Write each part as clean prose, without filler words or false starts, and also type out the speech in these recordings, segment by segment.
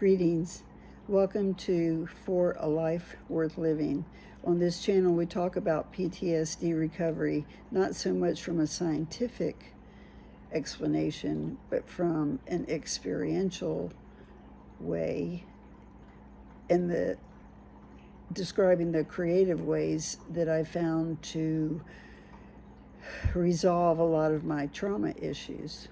Greetings. Welcome to For a Life Worth Living. On this channel, we talk about PTSD recovery, not so much from a scientific explanation, but from an experiential way, and describing the creative ways that I found to resolve a lot of my trauma issues.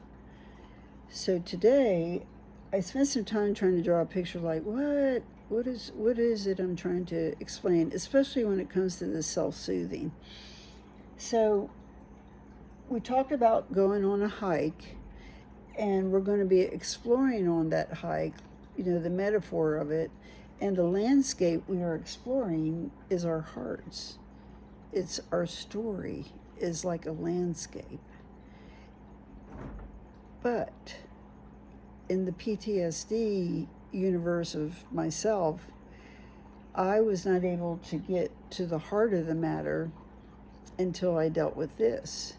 So today, I spent some time trying to draw a picture like, what is it I'm trying to explain, especially when it comes to the self-soothing. So we talked about going on a hike, and we're going to be exploring on that hike, the metaphor of it, and the landscape we are exploring is our hearts. It's our story is like a landscape. But in the PTSD universe of myself, I was not able to get to the heart of the matter until I dealt with this.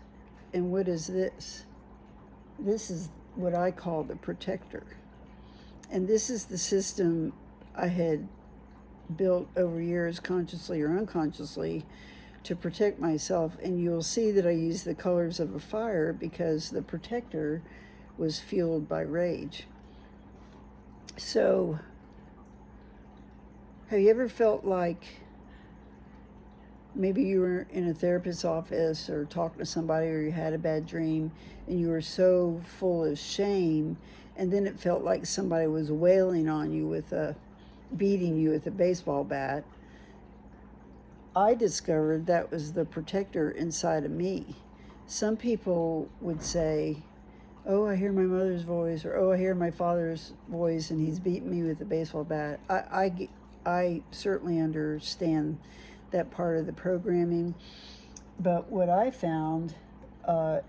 And what is this? This is what I call the protector. And this is the system I had built over years, consciously or unconsciously, to protect myself. And you'll see that I use the colors of a fire because the protector was fueled by rage. So, have you ever felt like maybe you were in a therapist's office or talking to somebody, or you had a bad dream and you were so full of shame, and then it felt like somebody was wailing on you beating you with a baseball bat? I discovered that was the protector inside of me. Some people would say, oh, I hear my mother's voice, or oh, I hear my father's voice and he's beating me with a baseball bat. I certainly understand that part of the programming, but what I found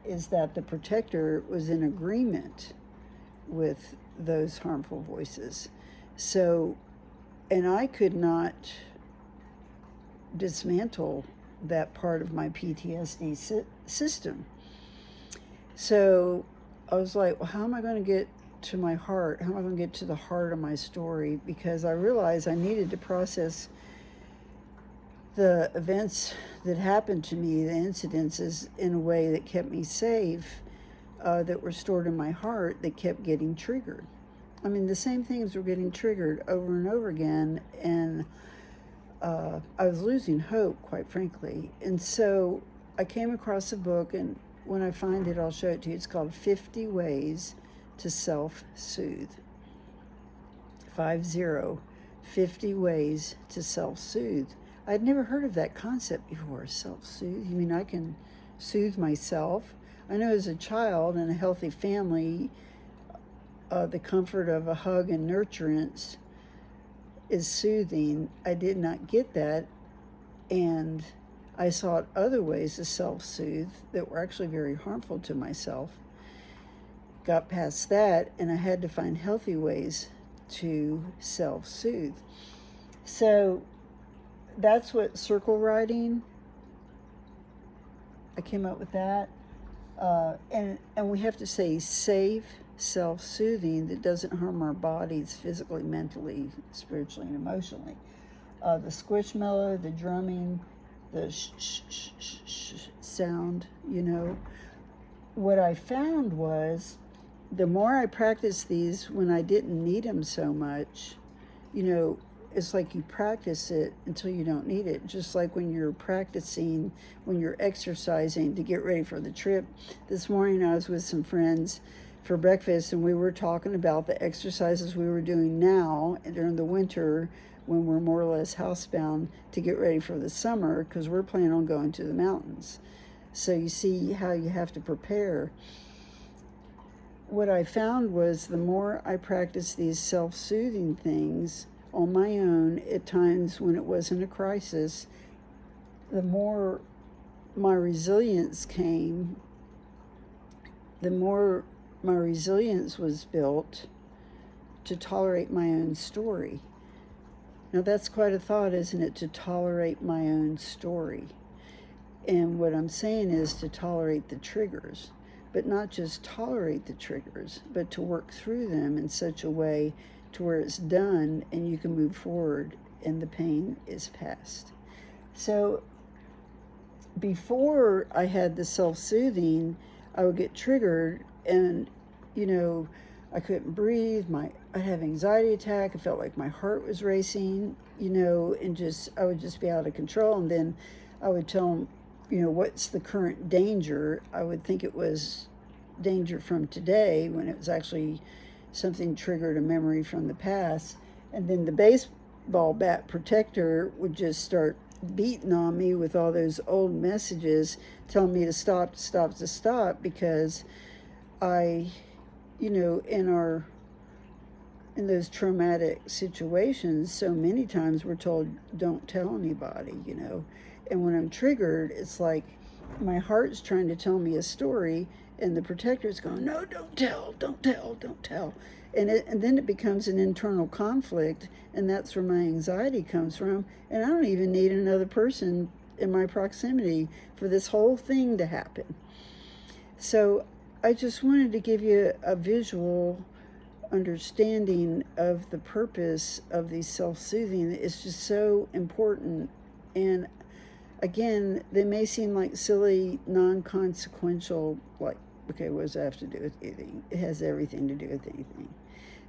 is that the protector was in agreement with those harmful voices. So, and I could not dismantle that part of my PTSD system. So I was like, well, how am I going to get to my heart? How am I going to get to the heart of my story? Because I realized I needed to process the events that happened to me, the incidences, in a way that kept me safe, that were stored in my heart, that kept getting triggered. I mean, the same things were getting triggered over and over again, and I was losing hope, quite frankly. And so I came across a book, and when I find it, I'll show it to you. It's called 50 Ways to Self-Soothe. 50 Ways to Self-Soothe. I'd never heard of that concept before, self-soothe. You mean I can soothe myself? I know as a child in a healthy family, the comfort of a hug and nurturance is soothing. I did not get that, and I sought other ways to self-soothe that were actually very harmful to myself. Got past that, and I had to find healthy ways to self-soothe. So that's what circle writing, I came up with that. And we have to say safe self-soothing that doesn't harm our bodies physically, mentally, spiritually, and emotionally. The squishmallow, the drumming, the sh sound, What I found was the more I practiced these when I didn't need them so much, it's like you practice it until you don't need it. Just like when you're practicing, when you're exercising to get ready for the trip. This morning I was with some friends for breakfast, and we were talking about the exercises we were doing now during the winter when we're more or less housebound to get ready for the summer, because we're planning on going to the mountains. So you see how you have to prepare. What I found was the more I practiced these self-soothing things on my own at times when it wasn't a crisis, the more my resilience came, the more my resilience was built to tolerate my own story. Now that's quite a thought, isn't it, to tolerate my own story? And what I'm saying is to tolerate the triggers. but not just tolerate the triggers, but to work through them in such a way to where it's done and you can move forward and the pain is past. So before I had the self-soothing, I would get triggered and, you know, I couldn't breathe. I'd have anxiety attack. I felt like my heart was racing, you know, and I would just be out of control. And then I would tell them, you know, what's the current danger? I would think it was danger from today when it was actually something triggered a memory from the past. And then the baseball bat protector would just start beating on me with all those old messages telling me to stop, because I, you know, in those traumatic situations, so many times we're told, don't tell anybody, you know. And when I'm triggered, it's like my heart's trying to tell me a story and the protector's going, no, don't tell. And then it becomes an internal conflict, and that's where my anxiety comes from. And I don't even need another person in my proximity for this whole thing to happen. So I just wanted to give you a visual understanding of the purpose of these self-soothing. It's just so important. And again, they may seem like silly, non-consequential, like, okay, what does that have to do with anything? It has everything to do with anything.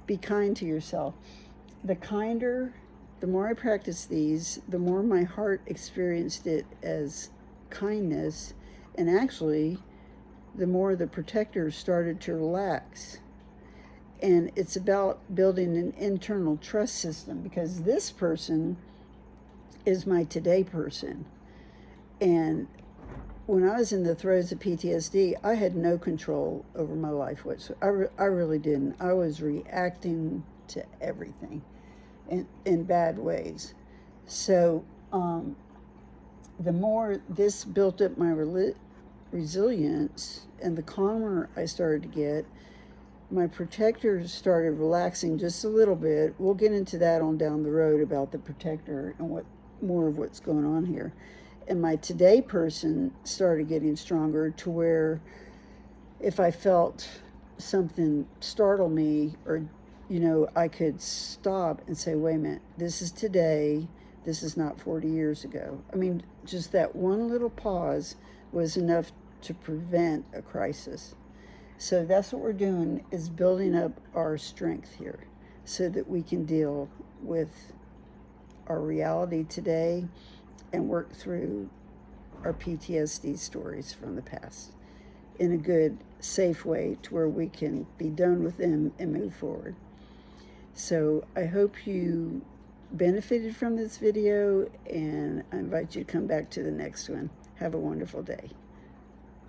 Be kind to yourself. The more I practiced these, the more my heart experienced it as kindness, and actually, the more the protector started to relax. And it's about building an internal trust system, because this person is my today person. And when I was in the throes of PTSD, I had no control over my life whatsoever. I really didn't. I was reacting to everything in bad ways. So the more this built up my resilience, and the calmer I started to get, my protector started relaxing just a little bit. We'll get into that on down the road about the protector and what's going on here. And my today person started getting stronger to where if I felt something startle me, or, you know, I could stop and say, wait a minute, this is today, this is not 40 years ago. I mean, just that one little pause was enough to prevent a crisis. So that's what we're doing, is building up our strength here so that we can deal with our reality today and work through our PTSD stories from the past in a good, safe way to where we can be done with them and move forward. So I hope you benefited from this video, and I invite you to come back to the next one. Have a wonderful day.